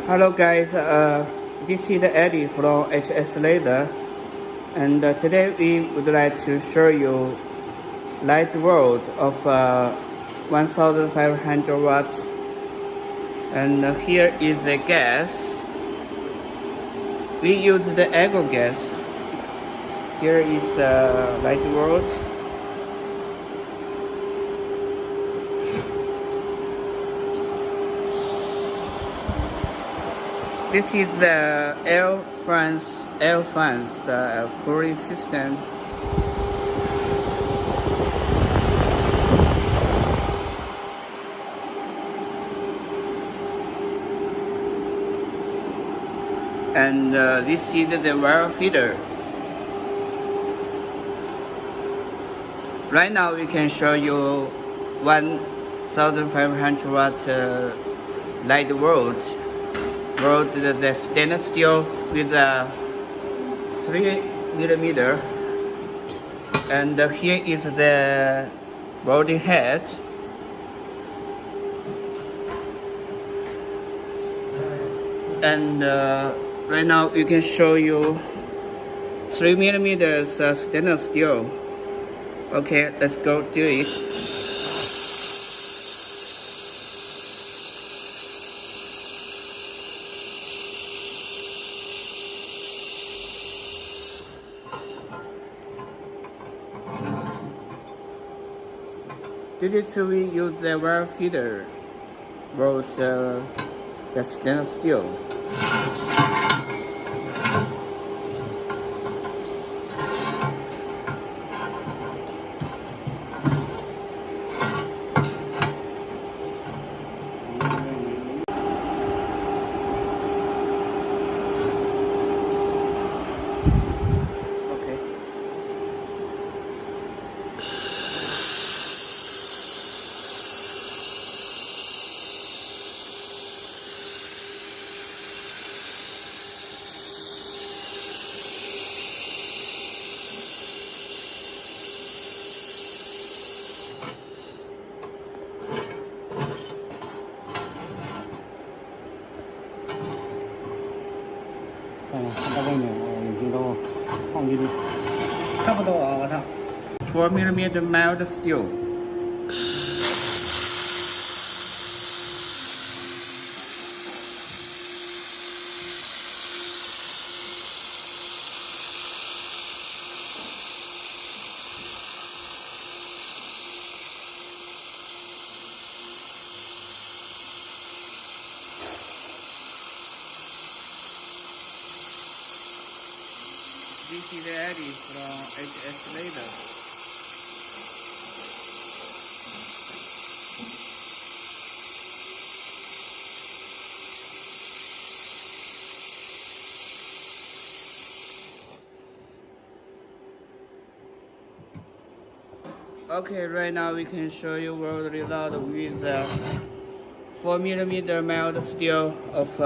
Hello guys, this is Eddie from HS Laser, and today we would like to show you light world of 1500 watts. And here is the gas. We use the ego gas. Here is light world. This is the air fans cooling system. And this is the wire feeder. Right now we can show you 1500 watt light world. The stainless steel with a 3mm, and here is the welding head. And right now we can show you 3mm stainless steel. Okay, let's go do it. We use the wire feeder for the stainless steel. 한다고요. 4mm mild steel. This is Eddie from HS Laser. Okay, right now we can show you world result with 4mm mild steel of